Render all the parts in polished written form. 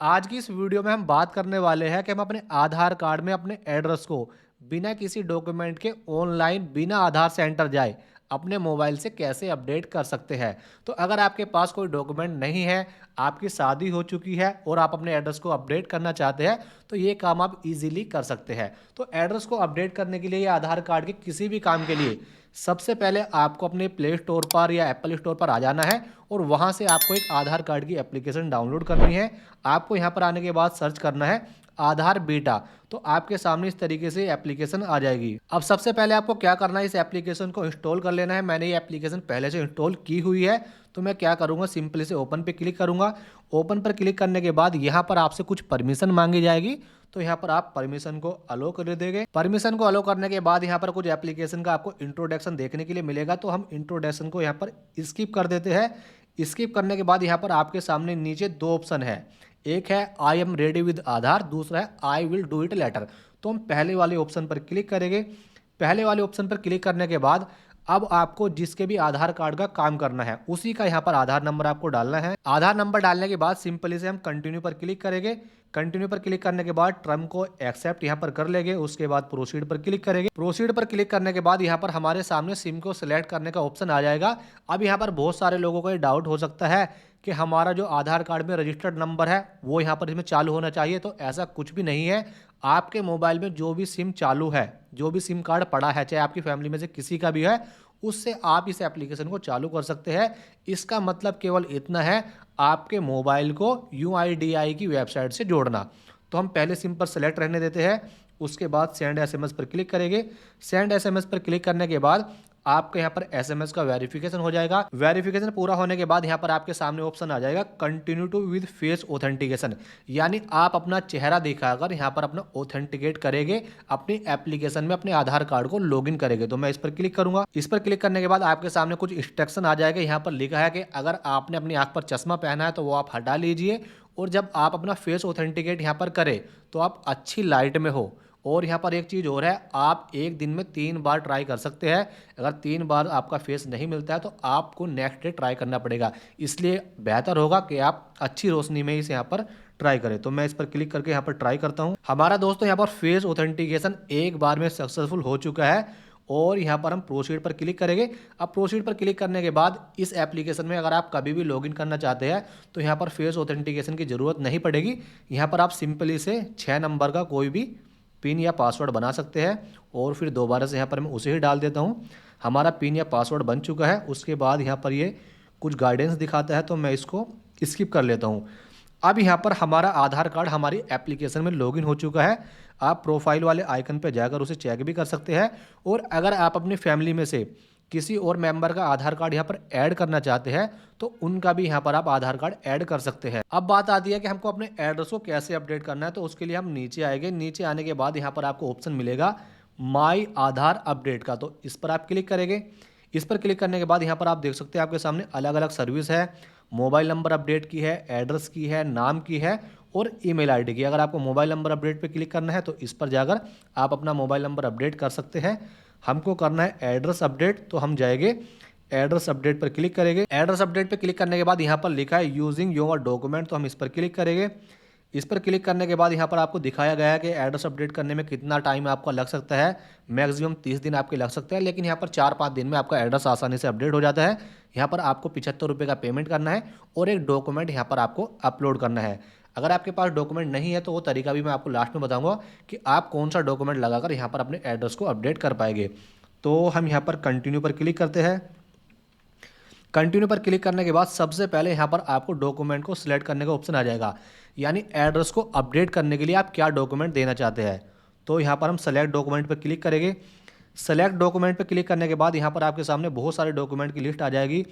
आज की इस वीडियो में हम बात करने वाले हैं कि हम अपने आधार कार्ड में अपने एड्रेस को बिना किसी डॉक्यूमेंट के ऑनलाइन बिना आधार सेंटर जाए अपने मोबाइल से कैसे अपडेट कर सकते हैं। तो अगर आपके पास कोई डॉक्यूमेंट नहीं है, आपकी शादी हो चुकी है और आप अपने एड्रेस को अपडेट करना चाहते हैं, तो ये काम आप इजीली कर सकते हैं। तो एड्रेस को अपडेट करने के लिए या आधार कार्ड के किसी भी काम के लिए सबसे पहले आपको अपने प्ले स्टोर पर या एप्पल स्टोर पर आ जाना है और वहां से आपको एक आधार कार्ड की एप्लीकेशन डाउनलोड करनी है। आपको यहाँ पर आने के बाद सर्च करना है आधार बीटा। तो आपके सामने इस तरीके से एप्लीकेशन आ जाएगी। अब सबसे पहले आपको क्या करना है, इस एप्लीकेशन को इंस्टॉल कर लेना है। मैंने ये एप्लीकेशन पहले से इंस्टॉल की हुई है, तो मैं क्या करूंगा, सिंपली से ओपन पे क्लिक करूंगा। ओपन पर क्लिक करने के बाद यहाँ पर आपसे कुछ परमिशन मांगी जाएगी, तो यहाँ पर आप परमिशन को अलो कर देंगे। परमिशन को अलो करने के बाद यहाँ पर कुछ एप्लीकेशन का आपको इंट्रोडक्शन देखने के लिए मिलेगा, तो हम इंट्रोडक्शन को यहाँ पर स्किप कर देते हैं। स्किप करने के बाद यहाँ पर आपके सामने नीचे दो ऑप्शन है, एक है आई एम रेडी विद आधार, दूसरा है I will do it later. तो हम पहले वाले ऑप्शन पर क्लिक करेंगे। पहले वाले ऑप्शन पर क्लिक करने के बाद अब आपको जिसके भी आधार कार्ड का काम करना है उसी का यहाँ पर आधार नंबर आपको डालना है। आधार नंबर डालने के बाद सिंपली से हम कंटिन्यू पर क्लिक करेंगे। कंटिन्यू पर क्लिक करने के बाद टर्म को एक्सेप्ट यहाँ पर कर लेंगे। उसके बाद प्रोसीड पर क्लिक करेंगे। प्रोसीड पर क्लिक करने के बाद यहाँ पर हमारे सामने सिम को सिलेक्ट करने का ऑप्शन आ जाएगा। अब यहाँ पर बहुत सारे लोगों को ये डाउट हो सकता है कि हमारा जो आधार कार्ड में रजिस्टर्ड नंबर है वो यहाँ पर इसमें चालू होना चाहिए, तो ऐसा कुछ भी नहीं है। आपके मोबाइल में जो भी सिम चालू है, जो भी सिम कार्ड पड़ा है, चाहे आपकी फैमिली में से किसी का भी है, उससे आप इस एप्लीकेशन को चालू कर सकते हैं। इसका मतलब केवल इतना है, आपके मोबाइल को यूआईडीआई की वेबसाइट से जोड़ना। तो हम पहले सिम पर सेलेक्ट रहने देते हैं। उसके बाद सेंड एसएमएस पर क्लिक करेंगे। सेंड एसएमएस पर क्लिक करने के बाद आपके यहाँ पर एसएमएस का वेरिफिकेशन हो जाएगा। वेरिफिकेशन पूरा होने के बाद यहाँ पर आपके सामने ऑप्शन आ जाएगा continue to with face authentication, यानी आप अपना चेहरा दिखाकर यहाँ पर अपना ऑथेंटिकेट करेंगे, अपनी एप्लीकेशन में अपने आधार कार्ड को लॉगिन करेंगे। तो मैं इस पर क्लिक करूंगा। इस पर क्लिक करने के बाद आपके सामने कुछ इंस्ट्रक्शन आ जाएगा। यहाँ पर लिखा है कि अगर आपने अपनी आंख पर चश्मा पहना है तो वो आप हटा लीजिए, और जब आप अपना फेस ऑथेंटिकेट यहाँ पर करें तो आप अच्छी लाइट में हो। और यहाँ पर एक चीज़ और है, आप एक दिन में 3 बार ट्राई कर सकते हैं। अगर 3 बार आपका फेस नहीं मिलता है तो आपको नेक्स्ट डे ट्राई करना पड़ेगा, इसलिए बेहतर होगा कि आप अच्छी रोशनी में इसे यहाँ पर ट्राई करें। तो मैं इस पर क्लिक करके यहाँ पर ट्राई करता हूँ। हमारा दोस्तों यहाँ पर फेस ऑथेंटिकेशन एक बार में सक्सेसफुल हो चुका है, और यहाँ पर हम प्रोसीड पर क्लिक करेंगे। अब प्रोसीड पर क्लिक करने के बाद इस एप्लीकेशन में अगर आप कभी भी लॉगिन करना चाहते हैं तो यहाँ पर फेस ऑथेंटिकेशन की ज़रूरत नहीं पड़ेगी। यहाँ पर आप सिंपली से 6 नंबर का कोई भी पिन या पासवर्ड बना सकते हैं, और फिर दोबारा से यहाँ पर मैं उसे ही डाल देता हूँ। हमारा पिन या पासवर्ड बन चुका है। उसके बाद यहाँ पर ये कुछ गाइडेंस दिखाता है, तो मैं इसको स्किप कर लेता हूँ। अब यहाँ पर हमारा आधार कार्ड हमारी एप्लीकेशन में लॉगिन हो चुका है। आप प्रोफाइल वाले आइकन पर जाकर उसे चेक भी कर सकते हैं, और अगर आप अपनी फैमिली में से किसी और मेंबर का आधार कार्ड यहाँ पर ऐड करना चाहते हैं तो उनका भी यहाँ पर आप आधार कार्ड ऐड कर सकते हैं। अब बात आती है कि हमको अपने एड्रेस को कैसे अपडेट करना है, तो उसके लिए हम नीचे आएंगे। नीचे आने के बाद यहाँ पर आपको ऑप्शन मिलेगा माई आधार अपडेट का, तो इस पर आप क्लिक करेंगे। इस पर क्लिक करने के बाद यहाँ पर आप देख सकते हैं आपके सामने अलग अलग सर्विस है। मोबाइल नंबर अपडेट की है, एड्रेस की है, नाम की है, और ईमेल आईडी की। अगर आपको मोबाइल नंबर अपडेट पे क्लिक करना है तो इस पर जाकर आप अपना मोबाइल नंबर अपडेट कर सकते हैं। हमको करना है एड्रेस अपडेट, तो हम जाएंगे एड्रेस अपडेट पर क्लिक करेंगे। एड्रेस अपडेट पर क्लिक करने के बाद यहाँ पर लिखा है यूजिंग योर डॉक्यूमेंट, तो हम इस पर क्लिक करेंगे। इस पर क्लिक करने के बाद यहाँ पर आपको दिखाया गया है कि एड्रेस अपडेट करने में कितना टाइम आपका लग सकता है। मैक्सिमम 30 दिन आपके लग सकते हैं, लेकिन यहाँ पर 4-5 दिन में आपका एड्रेस आसानी से अपडेट हो जाता है। यहाँ पर आपको 75 रुपये का पेमेंट करना है, और एक डॉक्यूमेंट यहाँ पर आपको अपलोड करना है। अगर आपके पास डॉक्यूमेंट नहीं है तो वो तरीका भी मैं आपको लास्ट में बताऊंगा कि आप कौन सा डॉक्यूमेंट लगाकर यहाँ पर अपने एड्रेस को अपडेट कर पाएंगे। तो हम यहाँ पर कंटिन्यू पर क्लिक करते हैं। कंटिन्यू पर क्लिक करने के बाद सबसे पहले यहाँ पर आपको डॉक्यूमेंट को सिलेक्ट करने का ऑप्शन आ जाएगा, यानी एड्रेस को अपडेट करने के लिए आप क्या डॉक्यूमेंट देना चाहते हैं। तो यहाँ पर हम सेलेक्ट डॉक्यूमेंट पर क्लिक करेंगे। सेलेक्ट डॉक्यूमेंट पर क्लिक करने के बाद यहाँ पर आपके सामने बहुत सारे डॉक्यूमेंट की लिस्ट आ जाएगी।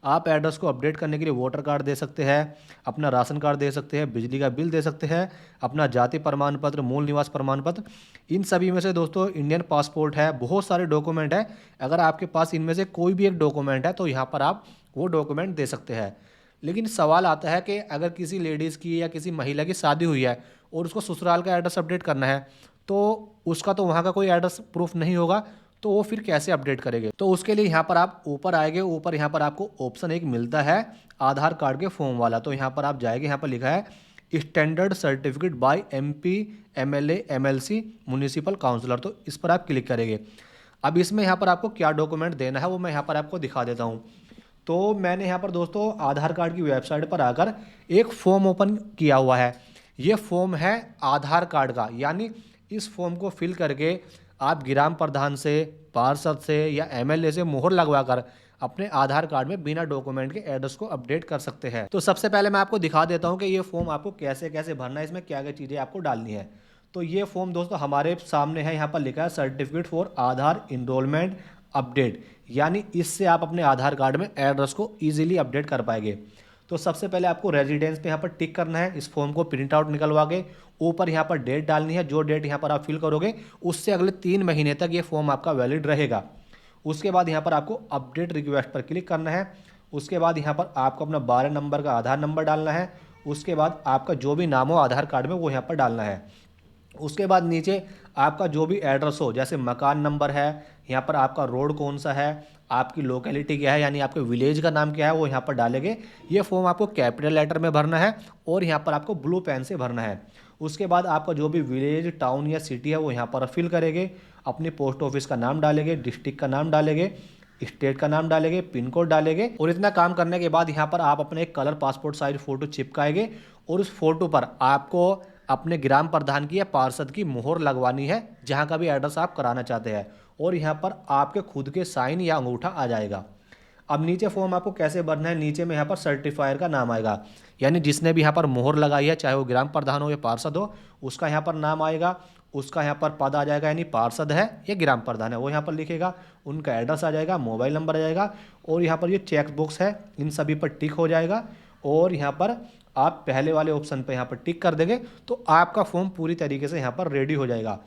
आप एड्रेस को अपडेट करने के लिए वोटर कार्ड दे सकते हैं, अपना राशन कार्ड दे सकते हैं, बिजली का बिल दे सकते हैं, अपना जाति प्रमाण पत्र, मूल निवास प्रमाण पत्र। इन सभी में से दोस्तों इंडियन पासपोर्ट है, बहुत सारे डॉक्यूमेंट है। अगर आपके पास इनमें से कोई भी एक डॉक्यूमेंट है तो यहाँ पर आप वो डॉक्यूमेंट दे सकते हैं। लेकिन सवाल आता है कि अगर किसी लेडीज़ की या किसी महिला की शादी हुई है और उसको ससुराल का एड्रेस अपडेट करना है, तो उसका तो वहाँ का कोई एड्रेस प्रूफ नहीं होगा, तो वो फिर कैसे अपडेट करेंगे। तो उसके लिए यहाँ पर आप ऊपर आएंगे। ऊपर यहाँ पर आपको ऑप्शन एक मिलता है आधार कार्ड के फॉर्म वाला, तो यहाँ पर आप जाएंगे। यहाँ पर लिखा है standard certificate by MP, MLA, MLC, municipal councillor. तो इस पर आप क्लिक करेंगे। अब इसमें यहाँ पर आपको क्या डॉक्यूमेंट देना है वो मैं यहाँ पर आपको दिखा देता हूँ। तो मैंने यहाँ पर दोस्तों आधार कार्ड की वेबसाइट पर आकर एक फॉर्म ओपन किया हुआ है। ये फॉर्म है आधार कार्ड का, यानी इस फॉर्म को फिल करके आप ग्राम प्रधान से, पार्षद से या एमएलए से मोहर लगवाकर अपने आधार कार्ड में बिना डॉक्यूमेंट के एड्रेस को अपडेट कर सकते हैं। तो सबसे पहले मैं आपको दिखा देता हूँ कि ये फॉर्म आपको कैसे कैसे भरना है, इसमें क्या क्या चीज़ें आपको डालनी है। तो ये फॉर्म दोस्तों हमारे सामने है, यहाँ पर लिखा है certificate for Aadhaar enrolment update, यानी इससे आप अपने आधार कार्ड में एड्रेस को ईजिली अपडेट कर पाएंगे। तो सबसे पहले आपको रेजिडेंस पे यहाँ पर टिक करना है। इस फॉर्म को प्रिंट आउट निकलवा के ऊपर यहाँ पर डेट डालनी है। जो डेट यहाँ पर आप फिल करोगे उससे अगले 3 महीने तक ये फॉर्म आपका वैलिड रहेगा। उसके बाद यहाँ पर आपको अपडेट रिक्वेस्ट पर क्लिक करना है। उसके बाद यहाँ पर आपको अपना 12 नंबर का आधार नंबर डालना है। उसके बाद आपका जो भी नाम हो आधार कार्ड में वो यहाँ पर डालना है। उसके बाद नीचे आपका जो भी एड्रेस हो, जैसे मकान नंबर है, यहाँ पर आपका रोड कौन सा है, आपकी लोकेलिटी क्या है, यानी आपके विलेज का नाम क्या है, वो यहाँ पर डालेंगे। ये फॉर्म आपको कैपिटल लेटर में भरना है और यहाँ पर आपको ब्लू पेन से भरना है। उसके बाद आपका जो भी विलेज, टाउन या सिटी है वो यहाँ पर फिल करेंगे। अपने पोस्ट ऑफिस का नाम डालेंगे, डिस्ट्रिक्ट का नाम डालेंगे, स्टेट का नाम डालेंगे, पिन कोड डालेंगे। और इतना काम करने के बाद यहाँ पर आप अपने एक कलर पासपोर्ट साइज फ़ोटो चिपकाएंगे और उस फोटो पर आपको अपने ग्राम प्रधान की या पार्षद की मोहर लगवानी है, जहाँ का भी एड्रेस आप कराना चाहते हैं। और यहाँ पर आपके खुद के साइन या अंगूठा आ जाएगा। अब नीचे फॉर्म आपको कैसे भरना है, नीचे में यहाँ पर सर्टिफायर का नाम आएगा, यानी जिसने भी यहाँ पर मोहर लगाई है, चाहे वो ग्राम प्रधान हो या पार्षद हो, उसका यहाँ पर नाम आएगा। उसका यहाँ पर पद आ जाएगा, यानी पार्षद है या ग्राम प्रधान है वो यहाँ पर लिखेगा। उनका एड्रेस आ जाएगा, मोबाइल नंबर आ जाएगा और यहाँ पर ये चेक बॉक्स है, इन सभी पर टिक हो जाएगा। और यहाँ पर आप पहले वाले ऑप्शन पर यहाँ पर टिक कर देंगे तो आपका फॉर्म पूरी तरीके से यहाँ पर रेडी हो जाएगा।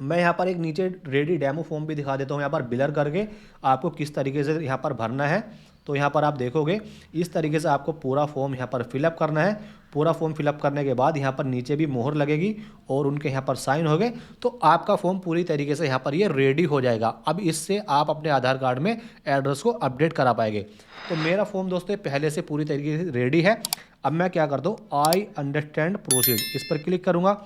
मैं यहाँ पर एक नीचे रेडी डेमो फॉर्म भी दिखा देता हूँ, यहाँ पर बिलर करके आपको किस तरीके से यहाँ पर भरना है। तो यहाँ पर आप देखोगे इस तरीके से आपको पूरा फॉर्म यहाँ पर फिलअप करना है। पूरा फॉर्म फिलअप करने के बाद यहाँ पर नीचे भी मोहर लगेगी और उनके यहाँ पर साइन हो गए तो आपका फॉर्म पूरी तरीके से यहाँ पर ये रेडी हो जाएगा। अब इससे आप अपने आधार कार्ड में एड्रेस को अपडेट करा पाएंगे। तो मेरा फॉर्म दोस्तों पहले से पूरी तरीके से रेडी है। अब मैं क्या करता हूँ, आई अंडरस्टैंड प्रोसीड, इस पर क्लिक करूँगा।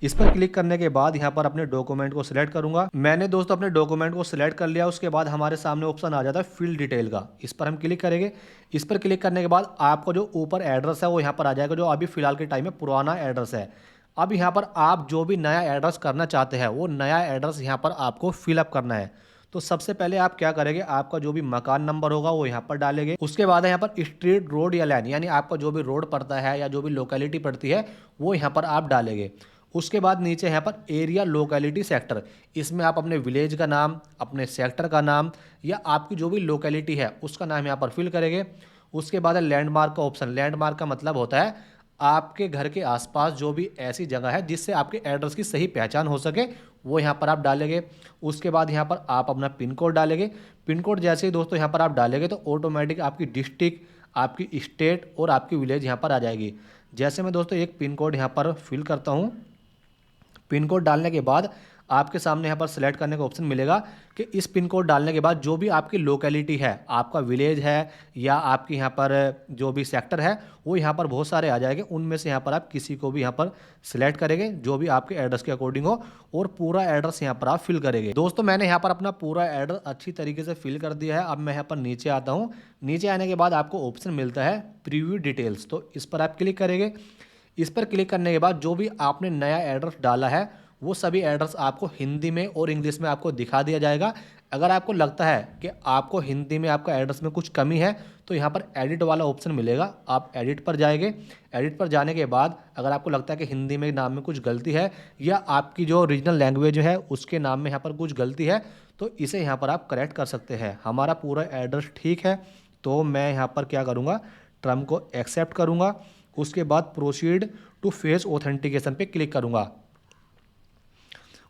इस पर क्लिक करने के बाद यहाँ पर अपने डॉक्यूमेंट को सिलेक्ट करूंगा। मैंने दोस्तों अपने डॉक्यूमेंट को सिलेक्ट कर लिया। उसके बाद हमारे सामने ऑप्शन आ जाता है फिल डिटेल का, इस पर हम क्लिक करेंगे। इस पर क्लिक करने के बाद आपको जो ऊपर एड्रेस है वो यहाँ पर आ जाएगा, जो अभी फिलहाल के टाइम में पुराना एड्रेस है। अब यहाँ पर आप जो भी नया एड्रेस करना चाहते हैं वो नया एड्रेस यहाँ पर आपको फिलअप करना है। तो सबसे पहले आप क्या करेंगे, आपका जो भी मकान नंबर होगा वो यहाँ पर डालेंगे। उसके बाद यहाँ पर स्ट्रीट, रोड या लैंड, यानी आपका जो भी रोड पड़ता है या जो भी लोकेलिटी पड़ती है वो यहाँ पर आप डालेंगे। उसके बाद नीचे यहाँ पर एरिया, लोकेलिटी, सेक्टर, इसमें आप अपने विलेज का नाम, अपने सेक्टर का नाम या आपकी जो भी लोकेलिटी है उसका नाम यहाँ पर फिल करेंगे। उसके बाद है लैंडमार्क का ऑप्शन। लैंडमार्क का मतलब होता है आपके घर के आसपास जो भी ऐसी जगह है जिससे आपके एड्रेस की सही पहचान हो सके वो यहाँ पर आप डालेंगे। उसके बाद यहाँ पर आप अपना पिन कोड डालेंगे। पिन कोड जैसे ही दोस्तों यहाँ पर आप डालेंगे तो ऑटोमेटिक आपकी डिस्ट्रिक्ट, आपकी स्टेट और आपकी विलेज यहाँ पर आ जाएगी। जैसे मैं दोस्तों एक पिन कोड यहाँ पर फिल करता हूँ। पिन कोड डालने के बाद आपके सामने यहाँ पर सेलेक्ट करने का ऑप्शन मिलेगा कि इस पिन कोड डालने के बाद जो भी आपकी लोकेलिटी है, आपका विलेज है या आपके यहाँ पर जो भी सेक्टर है वो यहाँ पर बहुत सारे आ जाएंगे। उनमें से यहाँ पर आप किसी को भी यहाँ पर सिलेक्ट करेंगे जो भी आपके एड्रेस के अकॉर्डिंग हो और पूरा एड्रेस यहाँ पर आप फिल करेंगे। दोस्तों मैंने यहाँ पर अपना पूरा एड्रेस अच्छी तरीके से फिल कर दिया है। अब मैं यहाँ पर नीचे आता हूँ। नीचे आने के बाद आपको ऑप्शन मिलता है प्रीव्यू डिटेल्स, तो इस पर आप क्लिक करेंगे। इस पर क्लिक करने के बाद जो भी आपने नया एड्रेस डाला है वो सभी एड्रेस आपको हिंदी में और इंग्लिश में आपको दिखा दिया जाएगा। अगर आपको लगता है कि आपको हिंदी में आपका एड्रेस में कुछ कमी है तो यहाँ पर एडिट वाला ऑप्शन मिलेगा, आप एडिट पर जाएंगे। एडिट पर जाने के बाद अगर आपको लगता है कि हिंदी में नाम में कुछ गलती है या आपकी जो रीजनल लैंग्वेज है उसके नाम में यहाँ पर कुछ गलती है तो इसे यहाँ पर आप करेक्ट कर सकते हैं। हमारा पूरा एड्रेस ठीक है तो मैं यहाँ पर क्या करूँगा, टर्म को एक्सेप्ट करूँगा। उसके बाद प्रोसीड टू फेस ऑथेंटिकेशन पे क्लिक करूँगा।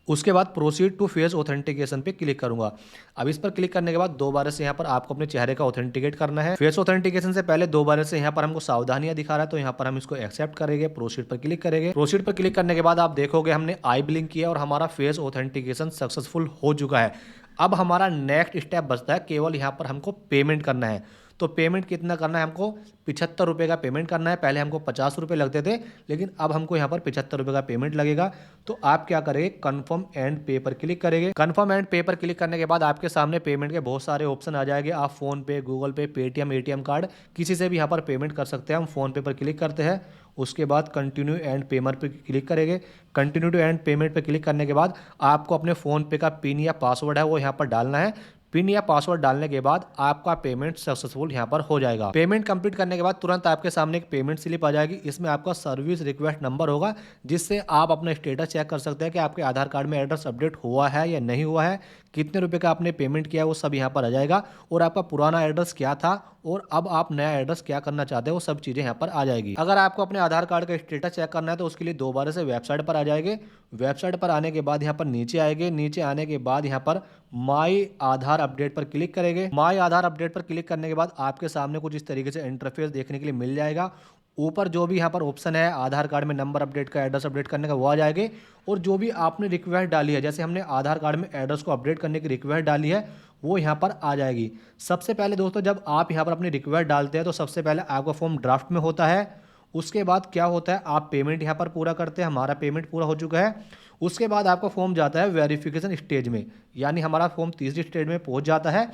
उसके बाद प्रोसीड टू फेस ऑथेंटिकेशन पे क्लिक करूंगा। अब इस पर क्लिक करने के बाद दोबारा से यहाँ पर आपको अपने चेहरे का ऑथेंटिकेट करना है। फेस ऑथेंटिकेशन से पहले दोबारा से यहाँ पर हमको सावधानियां दिखा रहा है तो यहाँ पर हम इसको एक्सेप्ट करेंगे, प्रोसीड पर क्लिक करेंगे। प्रोसीड पर क्लिक करने के बाद आप देखोगे हमने आई ब्लिंक किया और हमारा फेस ऑथेंटिकेशन सक्सेसफुल हो चुका है। अब हमारा नेक्स्ट स्टेप बचता है, केवल यहाँ पर हमको पेमेंट करना है। तो पेमेंट कितना करना है हमको, 75 रुपये का पेमेंट करना है। पहले हमको 50 रुपये लगते थे, लेकिन अब हमको यहाँ पर 75 रुपये का पेमेंट लगेगा। तो आप क्या करेंगे, कन्फर्म एंड पे पर क्लिक करेंगे। कन्फर्म एंड पे पर क्लिक करने के बाद आपके सामने पेमेंट के बहुत सारे ऑप्शन आ जाएंगे। आप फोन पे, गूगल पे, पेटीएम, एटीएम कार्ड किसी से भी यहाँ पर पेमेंट कर सकते हैं। हम फोन पे पर क्लिक करते हैं, उसके बाद कंटिन्यू एंड पेमेंट पे क्लिक करेंगे। कंटिन्यू टू एंड पेमेंट पे क्लिक करने के बाद आपको अपने फ़ोन पे का पिन या पासवर्ड है वो यहाँ पर डालना है। पिन या पासवर्ड डालने के बाद आपका पेमेंट सक्सेसफुल यहाँ पर हो जाएगा। पेमेंट कंप्लीट करने के बाद तुरंत आपके सामने एक पेमेंट स्लिप आ जाएगी। इसमें आपका सर्विस रिक्वेस्ट नंबर होगा, जिससे आप अपना स्टेटस चेक कर सकते हैं कि आपके आधार कार्ड में एड्रेस अपडेट हुआ है या नहीं हुआ है, कितने रुपए का आपने पेमेंट किया वो सब यहाँ पर आ जाएगा, और आपका पुराना एड्रेस क्या था और अब आप नया एड्रेस क्या करना चाहते हैं वो सब चीज़ें यहाँ पर आ जाएगी। अगर आपको अपने आधार कार्ड का स्टेटस चेक करना है तो उसके लिए दोबारा से वेबसाइट पर आ जाएंगे। वेबसाइट पर आने के बाद यहाँ पर नीचे आएंगे। नीचे आने के बाद यहाँ पर माई आधार अपडेट पर क्लिक करेंगे। माई आधार अपडेट पर क्लिक करने के बाद आपके सामने कुछ इस तरीके से इंटरफेस देखने के लिए मिल जाएगा। ऊपर जो भी यहाँ पर ऑप्शन है आधार कार्ड में नंबर अपडेट का, एड्रेस अपडेट करने का, वो आ जाएंगे। और जो भी आपने रिक्वेस्ट डाली है, जैसे हमने आधार कार्ड में एड्रेस को अपडेट करने की रिक्वेस्ट डाली है, वो यहाँ पर आ जाएगी। सबसे पहले दोस्तों जब आप यहाँ पर अपनी रिक्वेस्ट डालते हैं तो सबसे पहले आपका फॉर्म ड्राफ्ट में होता है। उसके बाद क्या होता है, आप पेमेंट यहाँ पर पूरा करते हैं। हमारा पेमेंट पूरा हो चुका है। उसके बाद आपका फॉर्म जाता है वेरिफिकेशन स्टेज में, यानी हमारा फॉर्म तीसरी स्टेज में पहुँच जाता है।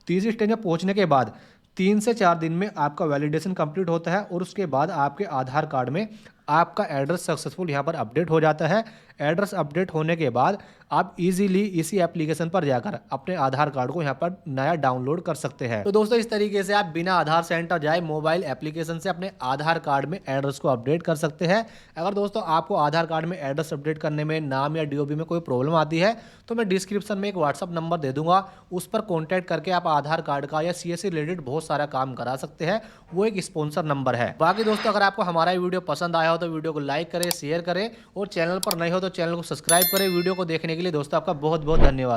तीसरी स्टेज में पहुँचने के बाद 3 से 4 दिन में आपका वैलिडेशन कंप्लीट होता है, और उसके बाद आपके आधार कार्ड में आपका एड्रेस सक्सेसफुल यहाँ पर अपडेट हो जाता है। एड्रेस अपडेट होने के बाद आप इजीली इसी एप्लीकेशन पर जाकर अपने आधार कार्ड को यहाँ पर नया डाउनलोड कर सकते हैं। तो दोस्तों इस तरीके से आप बिना आधार सेंटर जाए मोबाइल एप्लीकेशन से अपने आधार कार्ड में एड्रेस को अपडेट कर सकते हैं। अगर दोस्तों आपको आधार कार्ड में एड्रेस अपडेट करने में, नाम या डीओबी में कोई प्रॉब्लम आती है तो मैं डिस्क्रिप्शन में एक व्हाट्सअप नंबर दे दूंगा, उस पर कॉन्टैक्ट करके आप आधार कार्ड का या सीएससी रिलेटेड बहुत सारा काम करा सकते हैं। वो एक स्पॉन्सर नंबर है। बाकी दोस्तों अगर आपको हमारा वीडियो पसंद आया हो तो वीडियो को लाइक करें, शेयर करें, और चैनल पर नए हो तो चैनल को सब्सक्राइब करें। वीडियो को देखने के लिए दोस्तों आपका बहुत बहुत धन्यवाद।